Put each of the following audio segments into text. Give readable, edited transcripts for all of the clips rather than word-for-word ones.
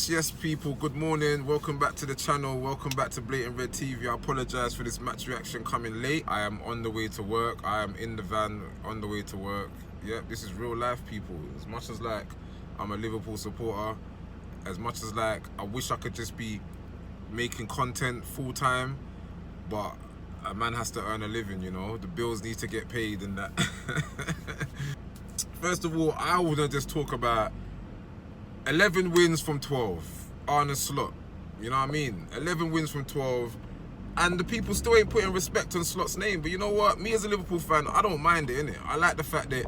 Yes, people, good morning. Welcome back to the channel. Welcome back to Blatant Red TV. I apologize for this match reaction coming late. I am on the way to work. I am in the van on the way to work. Yep, this is real life, people. As much as like I'm a Liverpool supporter, as much as like I wish I could just be making content full time, but a man has to earn a living, you know. The bills need to get paid and that. First of all, I want to just talk about 11 wins from 12 on a slot. You know what I mean? 11 wins from 12. And the people still ain't putting respect on Slot's name. But you know what? Me as a Liverpool fan, I don't mind it, innit? I like the fact that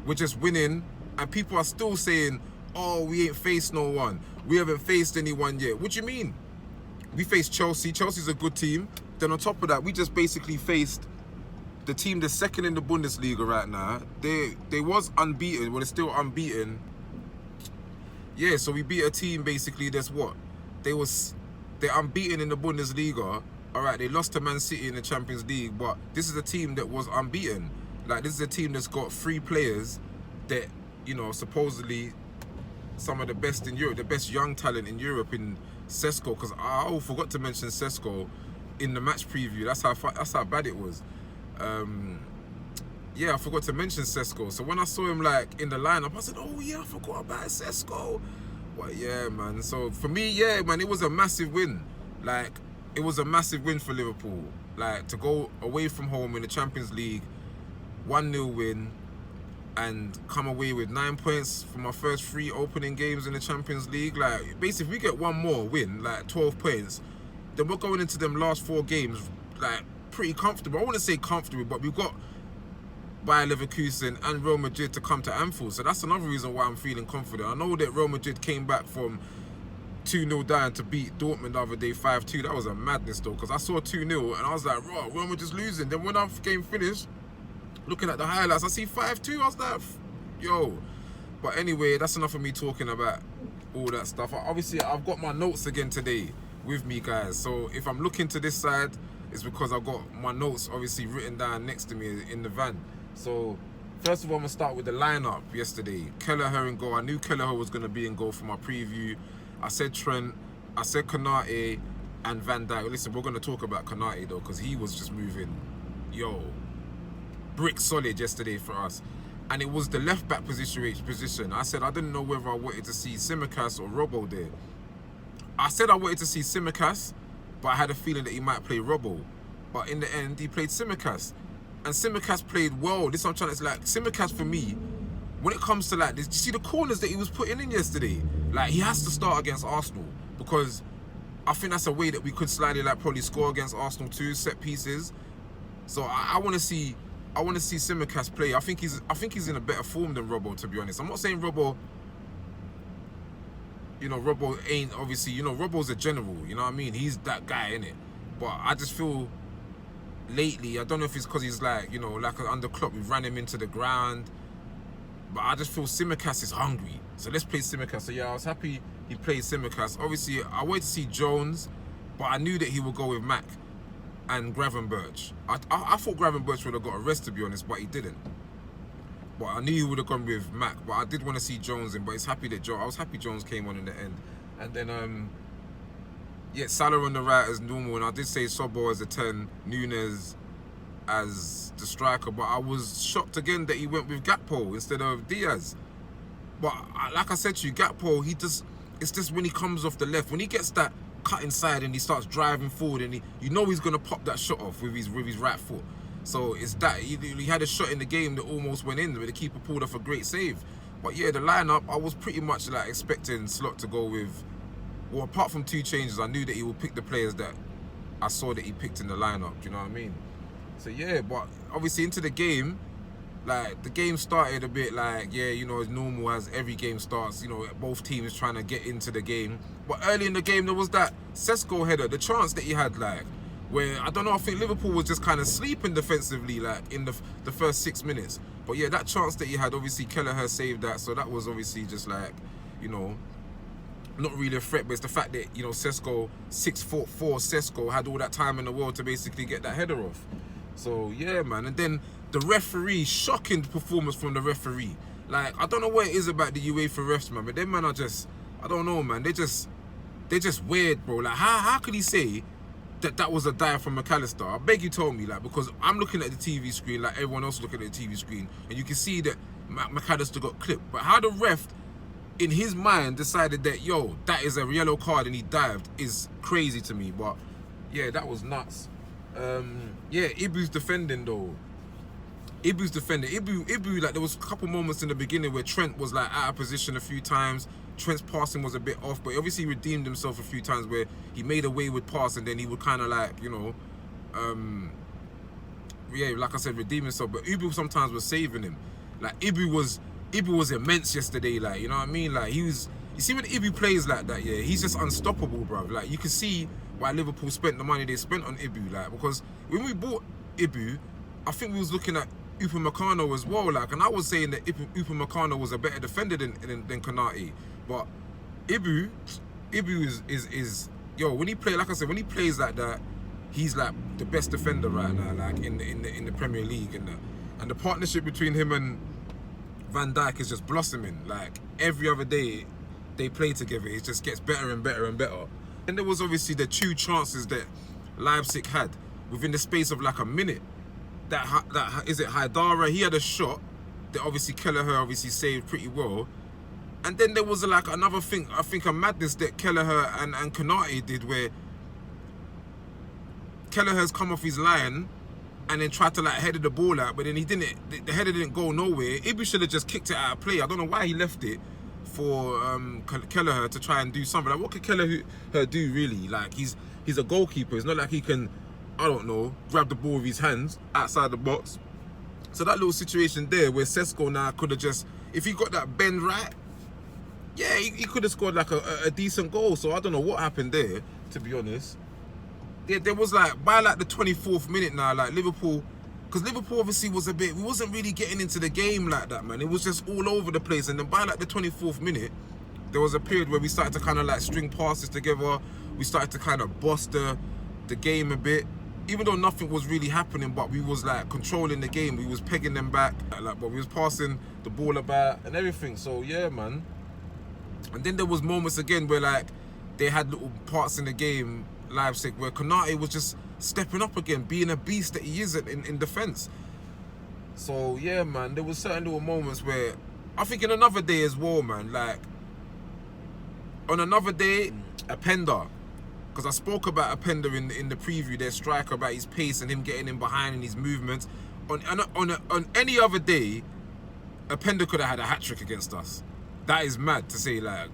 we're just winning and people are still saying, oh, we ain't faced no one. We haven't faced anyone yet. What do you mean? We faced Chelsea. Chelsea's a good team. Then on top of that, we just basically faced the team that's second in the Bundesliga right now. They was unbeaten. Well, they're still unbeaten. Yeah, so we beat a team basically that's what? They're unbeaten in the Bundesliga. Alright, they lost to Man City in the Champions League, but this is a team that was unbeaten. Like, this is a team that's got 3 players that, you know, supposedly some of the best in Europe, the best young talent in Europe in Sesko, because I forgot to mention Sesko in the match preview. That's how bad it was. Yeah, I forgot to mention Sesko. So when I saw him like in the lineup, I said, oh yeah, I forgot about Sesko. But yeah, man. So for me, yeah, man, it was a massive win. Like, it was a massive win for Liverpool. Like, to go away from home in the Champions League, 1-0 win, and come away with 9 points from our first 3 opening games in the Champions League. Like, basically, if we get one more win, like 12 points, then we're going into them last 4 games, like, pretty comfortable. I wouldn't say comfortable, but we've got Bayer Leverkusen and Real Madrid to come to Anfield. So that's another reason why I'm feeling confident. I know that Real Madrid came back from 2-0 down to beat Dortmund the other day 5-2. That was a madness though, because I saw 2-0 and I was like, raw, Real Madrid's losing. Then when our game finished, looking at the highlights, I see 5-2. I was like, yo. But anyway, that's enough of me talking about all that stuff. Obviously, I've got my notes again today with me, guys. So if I'm looking to this side, it's because I've got my notes obviously written down next to me in the van. So, first of all, I'm going to start with the lineup yesterday. Kelleher in goal. I knew Kelleher was going to be in goal for my preview. I said Trent, I said Konate and Van Dijk. Listen, we're going to talk about Konate though, because he was just moving, yo, brick solid yesterday for us. And it was the left-back position. I said I didn't know whether I wanted to see Tsimikas or Robbo there. I said I wanted to see Tsimikas, but I had a feeling that he might play Robbo. But in the end, he played Tsimikas. And Tsimikas played well. This is what I'm trying to say. Like, Tsimikas for me, when it comes to like this, you see the corners that he was putting in yesterday? Like, he has to start against Arsenal, because I think that's a way that we could slightly like probably score against Arsenal too, set pieces. So I want to see Tsimikas play. I think he's in a better form than Robbo, to be honest. I'm not saying Robbo, you know, Robbo ain't obviously, you know, Robbo's a general, you know what I mean? He's that guy, innit? But I just feel lately, I don't know if it's because he's like, you know, like under Klopp, we ran him into the ground. But I just feel Tsimikas is hungry. So let's play Tsimikas. So yeah, I was happy he played Tsimikas. Obviously, I wanted to see Jones, but I knew that he would go with Mac and Gravenberch. I thought Gravenberch would have got a rest, to be honest, but he didn't. But I knew he would have gone with Mac. But I did want to see Jones in, but I was happy Jones came on in the end. And then, yeah, Salah on the right as normal, and I did say Sobo as a 10, Nunes as the striker, but I was shocked again that he went with Gakpo instead of Diaz. But like I said to you, Gakpo, it's just when he comes off the left, when he gets that cut inside and he starts driving forward, and you know he's gonna pop that shot off with his right foot. So it's that he had a shot in the game that almost went in, where the keeper pulled off a great save. But yeah, the lineup, I was pretty much like expecting Slot to go with. Well, apart from 2 changes, I knew that he would pick the players that I saw that he picked in the lineup. Do you know what I mean? So yeah, but obviously into the game, like the game started a bit like, yeah, you know, as normal as every game starts, you know, both teams trying to get into the game. But early in the game, there was that Sesko header, the chance that he had, like, where, I don't know, I think Liverpool was just kind of sleeping defensively, like, in the first 6 minutes. But yeah, that chance that he had, obviously Kelleher saved that, so that was obviously just like, you know, not really a threat, but it's the fact that, you know, Sesko, 6'4", Sesko, had all that time in the world to basically get that header off. So yeah, man. And then the referee, shocking performance from the referee. Like, I don't know what it is about the UEFA refs, man, but them man are just I don't know, man. They're just weird, bro. Like, how could he say that was a dive from McAllister? I beg you told me, like, because I'm looking at the TV screen like everyone else looking at the TV screen, and you can see that McAllister got clipped. But how the ref, in his mind, decided that, yo, that is a yellow card and he dived is crazy to me. But, yeah, that was nuts. Yeah, Ibu's defending, though. Ibu, like, there was a couple moments in the beginning where Trent was, like, out of position a few times. Trent's passing was a bit off, but obviously he redeemed himself a few times where he made a wayward pass and then he would kind of, like, you know, yeah, like I said, redeem himself. But Ibu sometimes was saving him. Like, Ibu was immense yesterday, like, you know what I mean? Like, you see when Ibu plays like that, yeah, he's just unstoppable, bro. Like, you can see why Liverpool spent the money they spent on Ibu, like, because when we bought Ibu, I think we was looking at Upamecano as well, like, and I was saying that Upamecano was a better defender than Konate. But Ibu is yo, when he play, like I said, when he plays like that, he's like the best defender right now, like in the Premier League, and the partnership between him and Van Dijk is just blossoming. Like, every other day they play together, it just gets better and better and better. And there was obviously the 2 chances that Leipzig had within the space of like a minute. That is it, Haidara, he had a shot that obviously Kelleher obviously saved pretty well. And then there was like another thing, I think a madness that Kelleher and Konate did, where Kelleher's come off his line and then tried to like header the ball out, but then he didn't, the header didn't go nowhere. Ibu should have just kicked it out of play. I don't know why he left it for Kelleher to try and do something. Like, what could Kelleher do really? Like, he's a goalkeeper. It's not like he can, I don't know, grab the ball with his hands outside the box. So that little situation there where Sesko now could have just, if he got that bend right, yeah, he could have scored like a decent goal. So I don't know what happened there, to be honest. There was like, by like the 24th minute now, like Liverpool, because Liverpool obviously was a bit, we wasn't really getting into the game like that, man. It was just all over the place. And then by like the 24th minute, there was a period where we started to kind of like string passes together. We started to kind of boss the game a bit. Even though nothing was really happening, but we was like controlling the game. We was pegging them back, like, but we was passing the ball about and everything. So yeah, man. And then there was moments again where like they had little parts in the game, Leipzig, where Konate was just stepping up again, being a beast that he is in defence. So yeah, man, there was certain little moments where I think in another day as well, man, like on another day, Openda. Because I spoke about Openda in the preview, their striker, about his pace and him getting in behind and his movements. On any other day, Openda could have had a hat-trick against us. That is mad to say, like,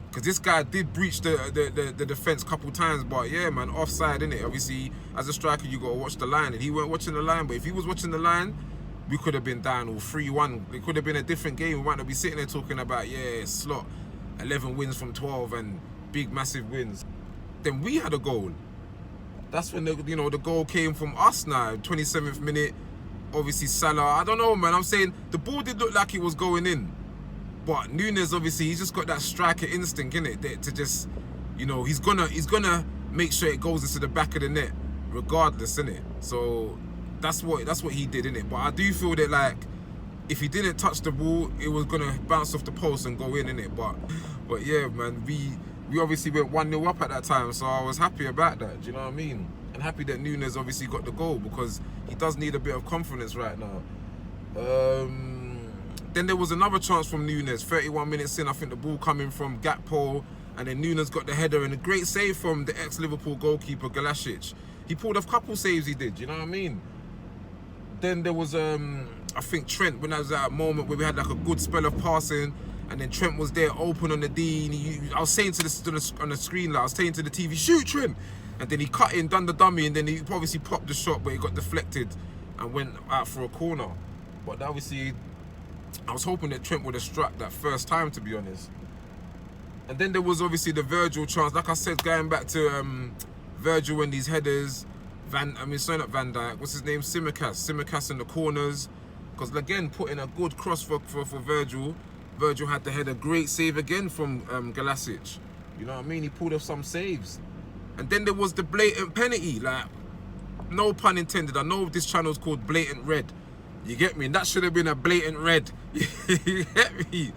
because this guy did breach the defence a couple times, but yeah, man, offside, innit? Obviously, as a striker, you got to watch the line, and he weren't watching the line, but if he was watching the line, we could have been down or 3-1. It could have been a different game. We might not be sitting there talking about, yeah, slot, 11 wins from 12 and big, massive wins. Then we had a goal. That's when the goal came from us now. 27th minute, obviously Salah. I don't know, man. I'm saying the ball did look like it was going in, but Nunes obviously he's just got that striker instinct, innit? To just, he's gonna make sure it goes into the back of the net, regardless, innit? So that's what he did, innit? But I do feel that like if he didn't touch the ball, it was gonna bounce off the post and go in, innit? But yeah, man, we obviously went 1-0 up at that time, so I was happy about that, do you know what I mean? And happy that Nunes obviously got the goal, because he does need a bit of confidence right now. Then there was another chance from Nunes, 31 minutes in, I think the ball coming from Gakpo, and then Nunes got the header, and a great save from the ex-Liverpool goalkeeper, Galasic. He pulled off a couple saves, he did, you know what I mean? Then there was, I think Trent, when there was that moment where we had like a good spell of passing, and then Trent was there open on the D. I was saying on the screen, like, I was saying to the TV, shoot Trent! And then he cut in, done the dummy, and then he obviously popped the shot, but it got deflected and went out for a corner. But obviously, I was hoping that Trent would have struck that first time, to be honest. And then there was obviously the Virgil chance. Like I said, going back to Virgil and these headers, sorry, not Van Dijk, what's his name? Simicast in the corners. Because again, putting a good cross for Virgil. Virgil had to head a great save again from Galasic. You know what I mean? He pulled off some saves. And then there was the blatant penalty. Like, no pun intended. I know this channel's called Blatant Red. You get me? And that should have been a blatant red. You get me?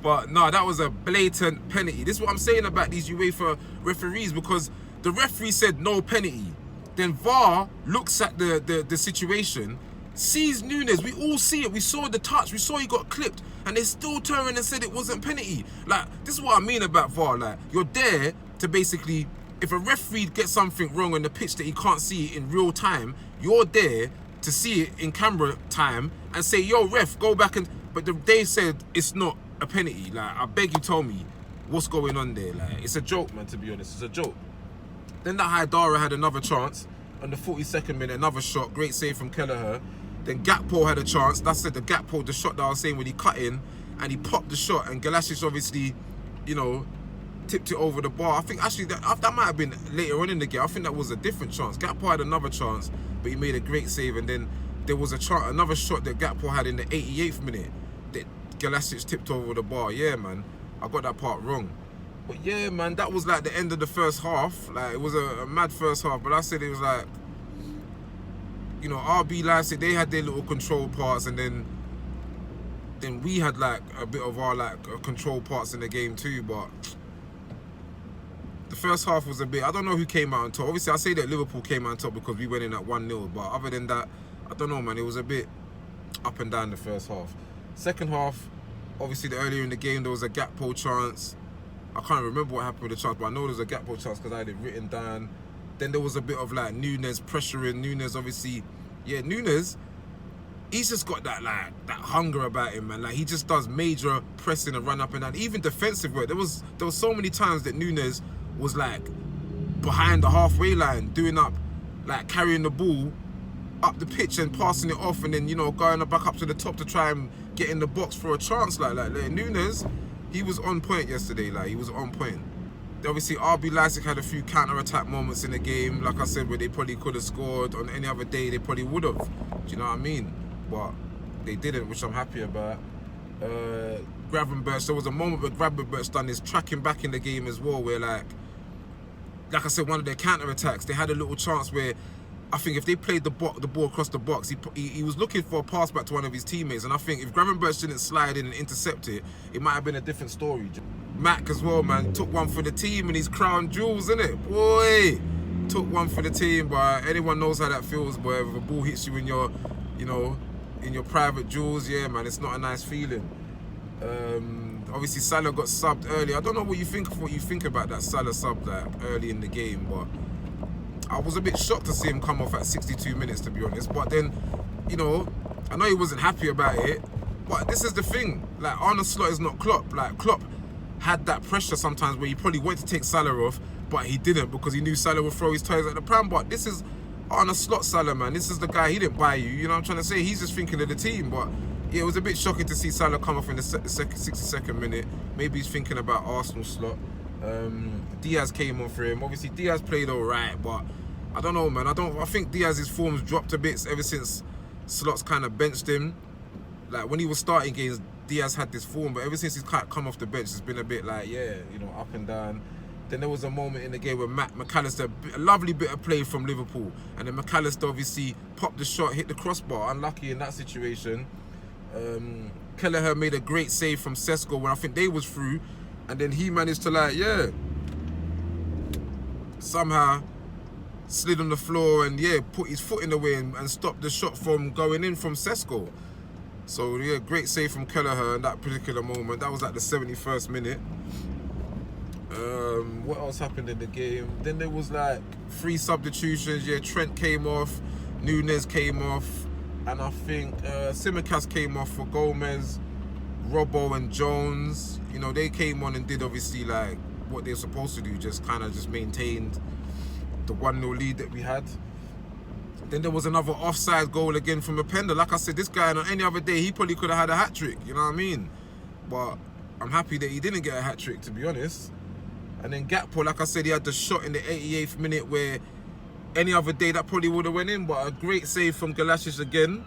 But no, that was a blatant penalty. This is what I'm saying about these UEFA referees, because the referee said no penalty. Then VAR looks at the situation, sees Nunes. We all see it. We saw the touch. We saw he got clipped. And they still turned around and said it wasn't penalty. Like, this is what I mean about VAR. Like, you're there to basically, if a referee gets something wrong on the pitch that he can't see it in real time, you're there to see it in camera time and say, yo, ref, go back and... But they said it's not a penalty. Like, I beg you, tell me what's going on there. Like, it's a joke, man, to be honest. It's a joke. Then that Haidara had another chance on the 42nd minute, another shot, great save from Kelleher. Then Gakpo had a chance. That's it, the Gakpo, the shot that I was saying when he cut in and he popped the shot, and Galasic obviously, you know, tipped it over the bar. I think actually that might have been later on in the game. I think that was a different chance. Gakpo had another chance, but he made a great save. And then there was another shot that Gakpo had in the 88th minute that Galasic tipped over the bar. Yeah, man, I got that part wrong. But yeah, man, that was like the end of the first half. Like, it was a mad first half. But I said it was like, you know, RB Leipzig, they had their little control parts, and then we had like a bit of our like control parts in the game too. But the first half was a bit, I don't know who came out on top. Obviously, I say that Liverpool came out on top because we went in at 1-0. But other than that, I don't know, man. It was a bit up and down the first half. Second half, obviously, earlier in the game, there was a Gakpo chance. I can't remember what happened with the chance, but I know there was a Gakpo chance because I had it written down. Then there was a bit of like Nunes pressuring. Nunes, obviously, yeah, Nunes, he's just got that like that hunger about him, man. Like, he just does major pressing and run up and down. Even defensive work. There was so many times that Nunes was like behind the halfway line, doing up, like carrying the ball up the pitch and passing it off, and then, you know, going back up to the top to try and get in the box for a chance. Like Nunes, he was on point yesterday. Like, he was on point. Obviously, RB Leipzig had a few counter-attack moments in the game, like I said, where they probably could have scored. On any other day, they probably would have. Do you know what I mean? But they didn't, which I'm happy about. Gravenberch, there was a moment where Gravenberch done his tracking back in the game as well, where like I said, one of their counter-attacks, they had a little chance where I think if they played the ball across the box, he was looking for a pass back to one of his teammates, and I think if Gravenberch didn't slide in and intercept it, it might have been a different story. Mac as well, man, took one for the team and his crown jewels, innit? Boy, took one for the team, but anyone knows how that feels, boy. If a ball hits you in your, you know, in your private jewels, yeah, man, it's not a nice feeling. Obviously, Salah got subbed early. I don't know what you think about that Salah sub like early in the game, but I was a bit shocked to see him come off at 62 minutes, to be honest. But then, you know, I know he wasn't happy about it, but this is the thing. Like, Arne Slot is not Klopp. Like, Klopp had that pressure sometimes where he probably wanted to take Salah off, but he didn't because he knew Salah would throw his toes at the pram. But this is Arne Slot Salah, man. This is the guy, he didn't buy you. You know what I'm trying to say? He's just thinking of the team. But yeah, it was a bit shocking to see Salah come off in the 62nd minute. Maybe he's thinking about Arsenal Slot. Diaz came on for him. Obviously, Diaz played all right, but I don't know, man. I think Diaz's form's dropped a bit ever since Slot's kind of benched him. Like, when he was starting games, Diaz had this form, but ever since he's come off the bench, it's been a bit like, yeah, you know, up and down. Then there was a moment in the game where McAllister, a lovely bit of play from Liverpool, and then McAllister obviously popped the shot, hit the crossbar, unlucky in that situation. Kelleher made a great save from Sesko when I think they was through, and then he managed to, like, yeah, somehow slid on the floor and, yeah, put his foot in the way and stopped the shot from going in from Sesko. So, yeah, great save from Kelleher in that particular moment. That was like the 71st minute. What else happened in the game? Then there was like 3 substitutions. Yeah, Trent came off, Nunes came off, and I think Tsimikas came off for Gomez, Robbo and Jones. You know, they came on and did obviously like what they were supposed to do, just kind of just maintained the 1-0 lead that we had. Then there was another offside goal again from Openda. Like I said, this guy on any other day, he probably could have had a hat-trick, you know what I mean? But I'm happy that he didn't get a hat-trick, to be honest. And then Gakpo, like I said, he had the shot in the 88th minute where any other day that probably would have went in, but a great save from Galasic again.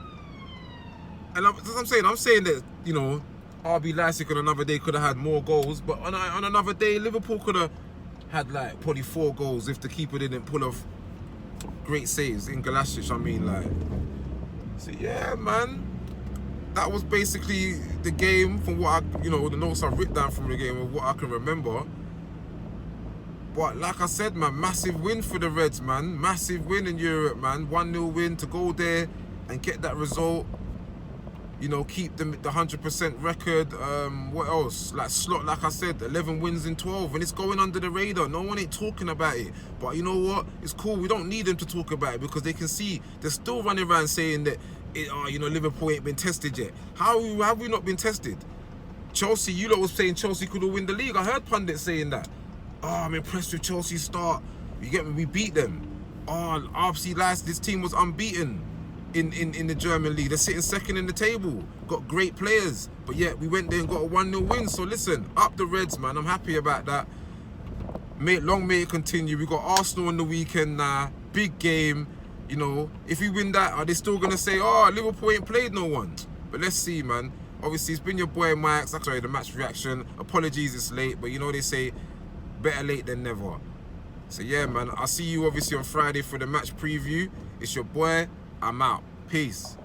And I'm saying that, you know, RB Leipzig on another day could have had more goals, but on another day, Liverpool could have had like probably 4 goals if the keeper didn't pull off great saves in Galasic, I mean, like. So yeah, man, that was basically the game from what I, the notes I've written down from the game of what I can remember. But like I said, man, massive win for the Reds, man. Massive win in Europe, man. 1-0 win to go there and get that result. Keep the 100% record. What else? Like Slot, like I said, 11 wins in 12, and it's going under the radar. No one ain't talking about it. But you know what? It's cool. We don't need them to talk about it because they can see they're still running around saying that, Liverpool ain't been tested yet. How have we not been tested? Chelsea, you lot was saying Chelsea could have win the league. I heard pundits saying that. Oh, I'm impressed with Chelsea's start. You get me? We beat them. Oh, RC Leipzig, this team was unbeaten in the German league. They're sitting second in the table. Got great players. But yet, we went there and got a 1-0 win. So listen, up the Reds, man. I'm happy about that. Long may it continue. We got Arsenal on the weekend now. Big game. If we win that, are they still going to say, oh, Liverpool ain't played no one? But let's see, man. Obviously, it's been your boy Mike. Sorry, the match reaction. Apologies, it's late. But they say, better late than never. So yeah, man, I'll see you obviously on Friday for the match preview. It's your boy. I'm out. Peace.